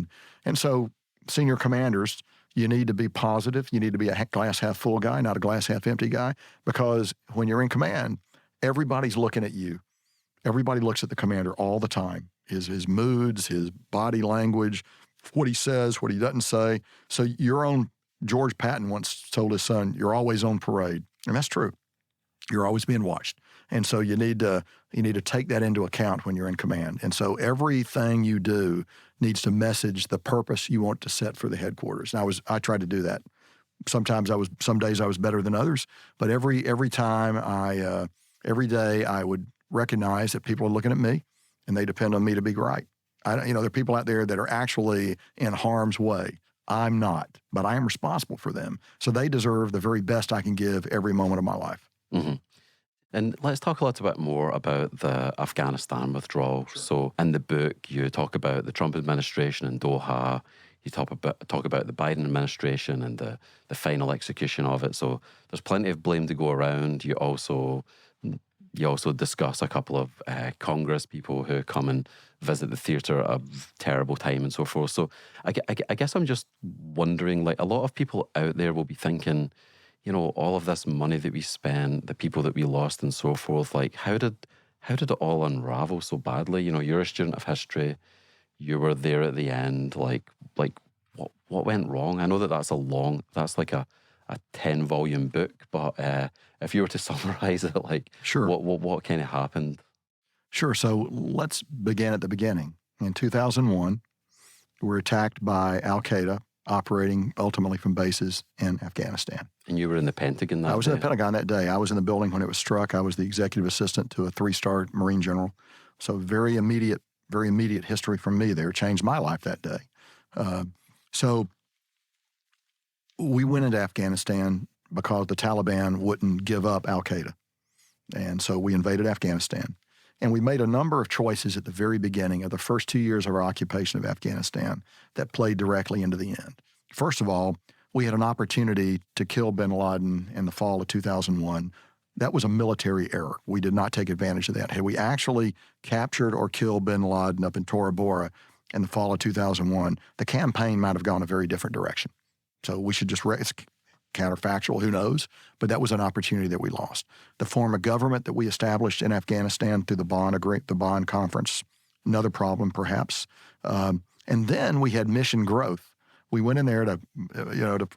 And so senior commanders, You need to be positive. You need to be a glass half full guy, not a glass half empty guy, because when you're in command, everybody's looking at you. Everybody looks at the commander all the time, his moods, his body language, what he says, what he doesn't say. So your own George Patton once told his son, you're always on parade. And that's true. You're always being watched. And so you need to take that into account when you're in command. And so everything you do needs to message the purpose you want to set for the headquarters. And I tried to do that. Some days I was better than others, but every day I would recognize that people are looking at me and they depend on me to be right. There are people out there that are actually in harm's way. I'm not, but I am responsible for them. So they deserve the very best I can give every moment of my life. Mm-hmm. And let's talk a little bit more about the Afghanistan withdrawal. Sure. So in the book, you talk about the Trump administration in Doha. You talk about the Biden administration and the final execution of it. So there's plenty of blame to go around. You also discuss a couple of Congress people who come and visit the theater of terrible time and so forth. So I guess I'm just wondering, like, a lot of people out there will be thinking, all of this money that we spent, the people that we lost and so forth, like, how did it all unravel so badly? You're a student of history. You were there at the end. Like what went wrong? I know that's like a 10-volume book, but if you were to summarize it, like, sure, what kind of happened? Sure. So let's begin at the beginning. In 2001, we were attacked by Al-Qaeda, operating ultimately from bases in Afghanistan. And you were in the Pentagon that day? I was in the Pentagon that day. I was in the building when it was struck. I was the executive assistant to a 3-star Marine general. So very immediate history from me there. Changed my life that day. So we went into Afghanistan because the Taliban wouldn't give up Al-Qaeda. And so we invaded Afghanistan. And we made a number of choices at the very beginning of the first 2 years of our occupation of Afghanistan that played directly into the end. First of all, we had an opportunity to kill bin Laden in the fall of 2001. That was a military error. We did not take advantage of that. Had we actually captured or killed bin Laden up in Tora Bora in the fall of 2001, the campaign might have gone a very different direction. So we should just it's counterfactual, who knows? But that was an opportunity that we lost. The form of government that we established in Afghanistan through the Bonn Conference, another problem perhaps. And then we had mission growth. We went in there to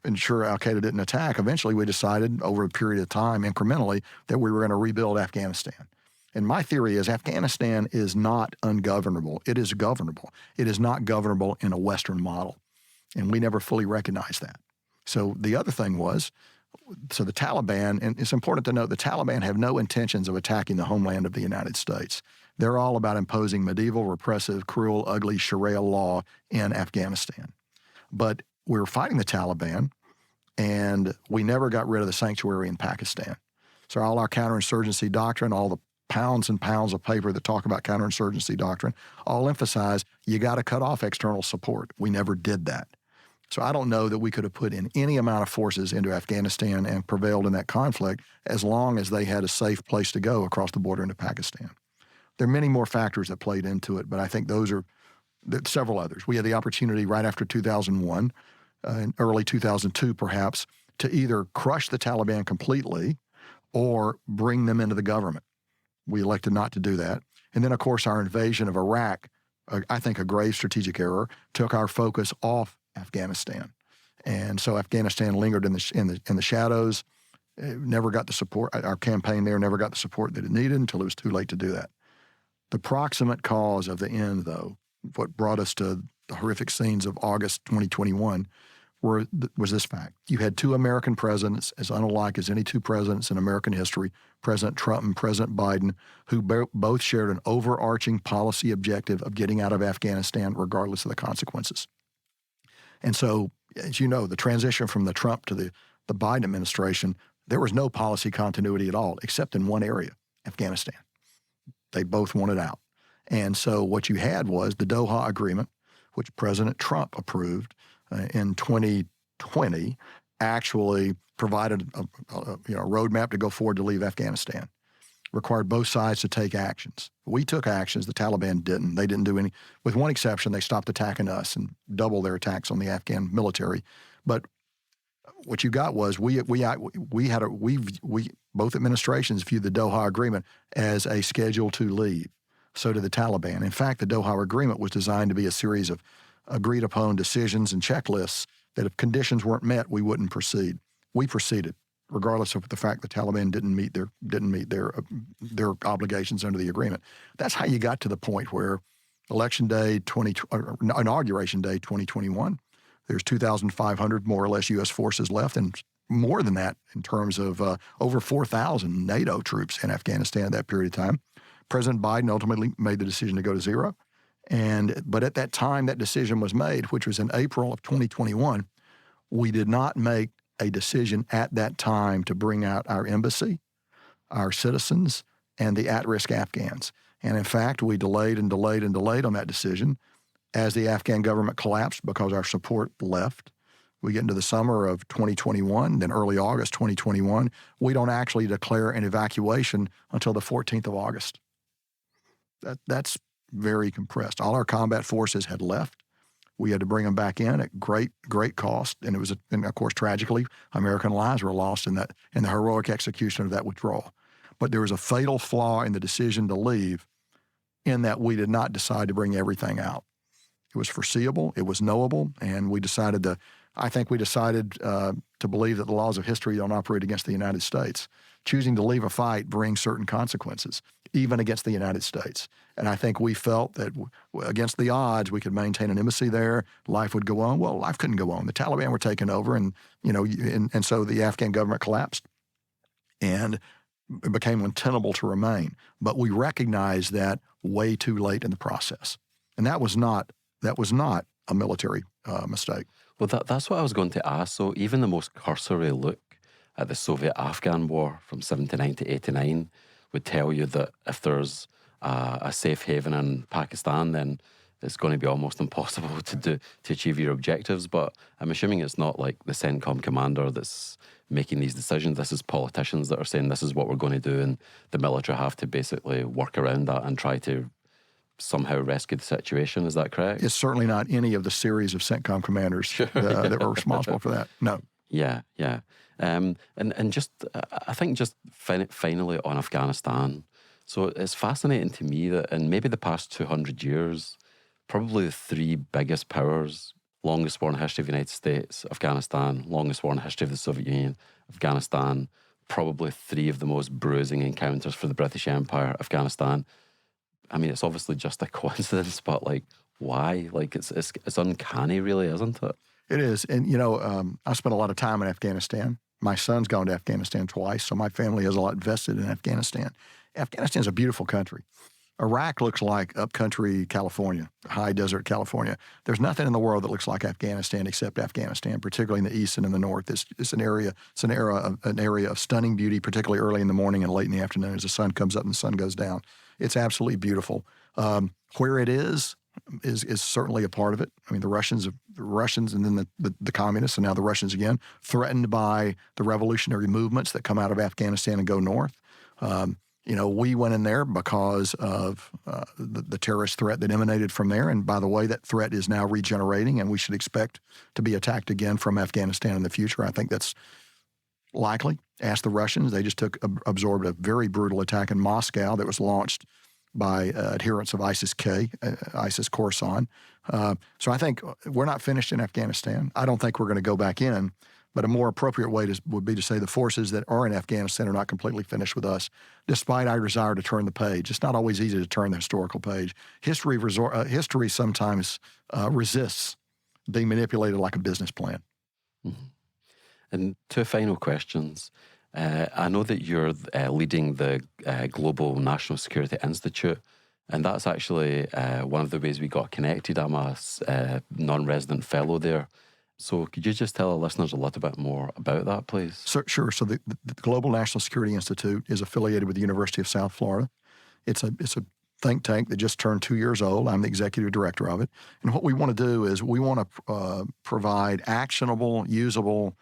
ensure Al-Qaeda didn't attack. Eventually we decided over a period of time incrementally that we were going to rebuild Afghanistan. And my theory is Afghanistan is not ungovernable. It is governable. It is not governable in a Western model. And we never fully recognized that. So the other thing was, the Taliban, and it's important to note, the Taliban have no intentions of attacking the homeland of the United States. They're all about imposing medieval, repressive, cruel, ugly Sharia law in Afghanistan. But we were fighting the Taliban, and we never got rid of the sanctuary in Pakistan. So all our counterinsurgency doctrine, all the pounds and pounds of paper that talk about counterinsurgency doctrine, all emphasize you got to cut off external support. We never did that. So I don't know that we could have put in any amount of forces into Afghanistan and prevailed in that conflict as long as they had a safe place to go across the border into Pakistan. There are many more factors that played into it, but I think those are several others. We had the opportunity right after 2001, in early 2002 perhaps, to either crush the Taliban completely or bring them into the government. We elected not to do that. And then, of course, our invasion of Iraq, I think a grave strategic error, took our focus off Afghanistan. And so Afghanistan lingered in the shadows, never got the support. Our campaign there never got the support that it needed until it was too late to do that. The proximate cause of the end, though, what brought us to the horrific scenes of August 2021 was this fact. You had two American presidents, as unlike as any two presidents in American history, President Trump and President Biden, who both shared an overarching policy objective of getting out of Afghanistan regardless of the consequences. And so, as you know, the transition from the Trump to the Biden administration, there was no policy continuity at all, except in one area, Afghanistan. They both wanted out. And so what you had was the Doha Agreement, which President Trump approved in 2020, actually provided a roadmap to go forward to leave Afghanistan. Required both sides to take actions. We took actions. The Taliban didn't. They didn't do any. With one exception, they stopped attacking us and doubled their attacks on the Afghan military. But what you got was we both administrations viewed the Doha Agreement as a schedule to leave. So did the Taliban. In fact, the Doha Agreement was designed to be a series of agreed upon decisions and checklists that if conditions weren't met, we wouldn't proceed. We proceeded, regardless of the fact the Taliban didn't meet their obligations under the agreement. That's how you got to the point where Inauguration Day 2021, there's 2,500 more or less U.S. forces left, and more than that in terms of over 4,000 NATO troops in Afghanistan at that period of time. President Biden ultimately made the decision to go to zero. But at that time that decision was made, which was in April of 2021, we did not make a decision at that time to bring out our embassy, our citizens, and the at-risk Afghans. And in fact, we delayed and delayed and delayed on that decision as the Afghan government collapsed because our support left. We get into the summer of 2021, then early August 2021. We don't actually declare an evacuation until the 14th of August. That's very compressed. All our combat forces had left. We had to bring them back in at great cost, and and of course, tragically, American lives were lost in the heroic execution of that withdrawal. But there was a fatal flaw in the decision to leave, in that we did not decide to bring everything out. It was foreseeable, it was knowable, and we decided to believe that the laws of history don't operate against the United States. Choosing to leave a fight brings certain consequences, even against the United States. And I think we felt that against the odds, we could maintain an embassy there, life would go on. Well, life couldn't go on. The Taliban were taken over, and so the Afghan government collapsed, and it became untenable to remain. But we recognized that way too late in the process, and that was not a military mistake. Well, that's what I was going to ask. So even the most cursory look at the Soviet-Afghan War from 79 to 89 would tell you that if there's a safe haven in Pakistan, then it's going to be almost impossible to achieve your objectives. But I'm assuming it's not like the Centcom commander that's making these decisions. This is politicians that are saying this is what we're going to do, and the military have to basically work around that and try to somehow rescue the situation. Is that correct? It's certainly not any of the series of CENTCOM commanders that were responsible for that. No. Yeah. And just, I think just finally on Afghanistan, so it's fascinating to me that in maybe the past 200 years, probably the three biggest powers, longest war in history of the United States, Afghanistan, longest war in history of the Soviet Union, Afghanistan, probably three of the most bruising encounters for the British Empire, Afghanistan. I mean, it's obviously just a coincidence, but like, why? Like, it's uncanny, really, isn't it? It is. And, I spent a lot of time in Afghanistan. My son's gone to Afghanistan twice, so my family has a lot vested in Afghanistan. Afghanistan's a beautiful country. Iraq looks like upcountry California, high desert California. There's nothing in the world that looks like Afghanistan except Afghanistan, particularly in the east and in the north. It's an area of stunning beauty, particularly early in the morning and late in the afternoon as the sun comes up and the sun goes down. It's absolutely beautiful. Where it is certainly a part of it. I mean, the Russians and then the communists, and now the Russians again, threatened by the revolutionary movements that come out of Afghanistan and go north. We went in there because of the terrorist threat that emanated from there. And by the way, that threat is now regenerating, and we should expect to be attacked again from Afghanistan in the future. I think that's likely. Ask the Russians. They just absorbed a very brutal attack in Moscow that was launched by adherents of ISIS-K, ISIS Khorasan. So I think we're not finished in Afghanistan. I don't think we're going to go back in. But a more appropriate way would be to say the forces that are in Afghanistan are not completely finished with us, despite our desire to turn the page. It's not always easy to turn the historical page. History sometimes resists being manipulated like a business plan. Mm-hmm. And two final questions. I know that you're leading the Global National Security Institute, and that's actually one of the ways we got connected. I'm a non-resident fellow there. So could you just tell our listeners a little bit more about that, please? Sure. So the Global National Security Institute is affiliated with the University of South Florida. It's a think tank that just turned 2 years old. I'm the executive director of it. And what we want to do is we want to provide actionable, usable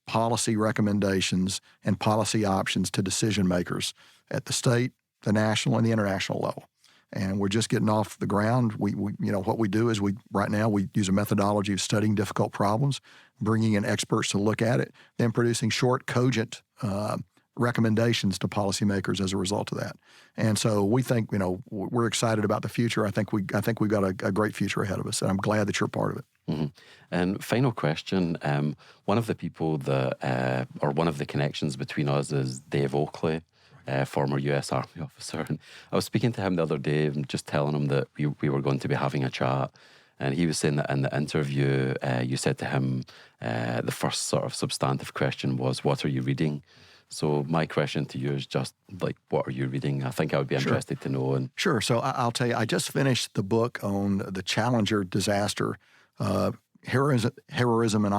policy recommendations and policy options to decision makers at the state, the national, and the international level. and we're just getting off the ground. We what we do is right now we use a methodology of studying difficult problems, bringing in experts to look at it, then producing short, cogent recommendations to policymakers as a result of that. And so we think, we're excited about the future. I think we've got a great future ahead of us, and I'm glad that you're part of it. Mm-hmm. And final question, one of the people that, or one of the connections between us is Dave Oakley, former US Army officer. And I was speaking to him the other day and just telling him that we were going to be having a chat. And he was saying that in the interview, you said to him, the first sort of substantive question was, what are you reading? So my question to you is just like, what are you reading? I think I would be interested to know. And Sure. So I'll tell you, I just finished the book on the Challenger disaster, heroism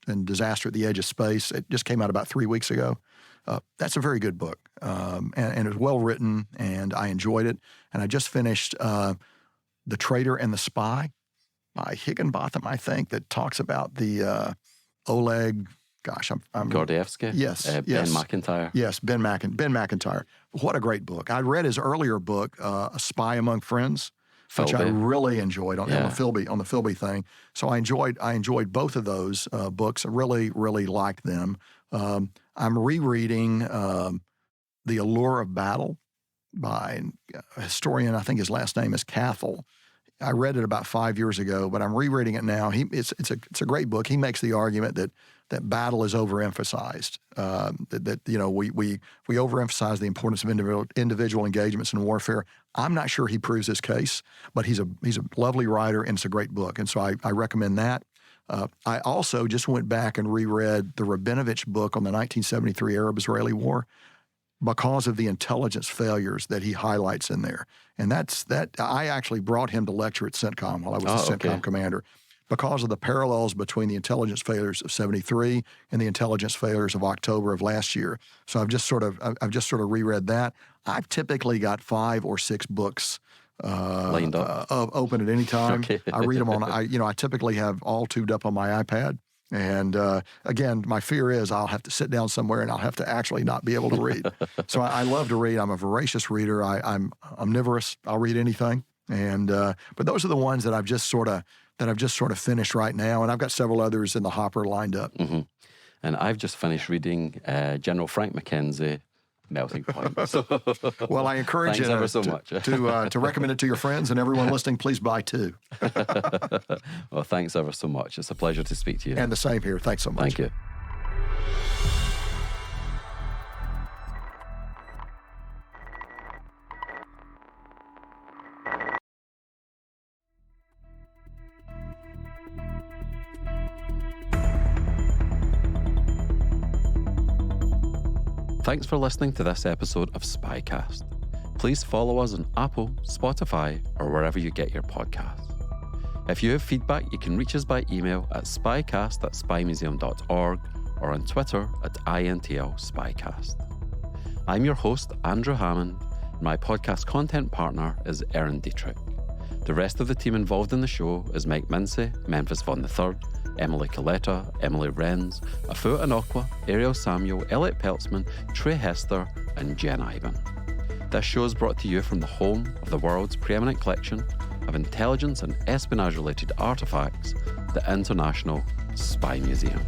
and disaster at the edge of space. It just came out about 3 weeks ago. That's a very good book, and it was well written, and I enjoyed it. And I just finished The Traitor and the Spy by Higginbotham, I think, that talks about the Oleg. Gosh, I'm Gordievsky? Yes, Ben McIntyre? Yes, Ben McIntyre. What a great book. I read his earlier book, A Spy Among Friends, which I really enjoyed on the Philby thing. So I enjoyed both of those books. I really, really liked them. I'm rereading The Allure of Battle by a historian. I think his last name is Cathell. I read it about 5 years ago, but I'm rereading it now. It's a great book. He makes the argument that battle is overemphasized. That we overemphasize the importance of individual engagements in warfare. I'm not sure he proves his case, but he's a lovely writer, and it's a great book. And so I recommend that. I also just went back and reread the Rabinovich book on the 1973 Arab-Israeli War, because of the intelligence failures that he highlights in there. And I actually brought him to lecture at Centcom while I was the Centcom commander, because of the parallels between the intelligence failures of 73 and the intelligence failures of October of last year. So I've just sort of reread that. I've typically got 5 or 6 books lined up, open at any time. Okay. I read them I typically have all tubed up on my iPad. And again, my fear is I'll have to sit down somewhere and I'll have to actually not be able to read. So I love to read. I'm a voracious reader. I'm omnivorous. I'll read anything. And but those are the ones that I've just sort of finished right now, and I've got several others in the hopper lined up. Mm-hmm. And I've just finished reading General Frank McKenzie, Melting Point. Well, I encourage you to recommend it to your friends, and everyone listening, please buy 2. Well, thanks ever so much. It's a pleasure to speak to you. And the same here. Thanks so much. Thank you. Thanks for listening to this episode of SpyCast. Please follow us on Apple, Spotify, or wherever you get your podcasts. If you have feedback, you can reach us by email at spycast@spymuseum.org or on Twitter @INTL_SpyCast. I'm your host, Andrew Hammond, and my podcast content partner is Erin Dietrich. The rest of the team involved in the show is Mike Mincy, Memphis Von III, Emily Coletta, Emily Renz, Afu Anokwa, Ariel Samuel, Elliot Peltzman, Trey Hester, and Jen Iben. This show is brought to you from the home of the world's preeminent collection of intelligence and espionage-related artifacts, the International Spy Museum.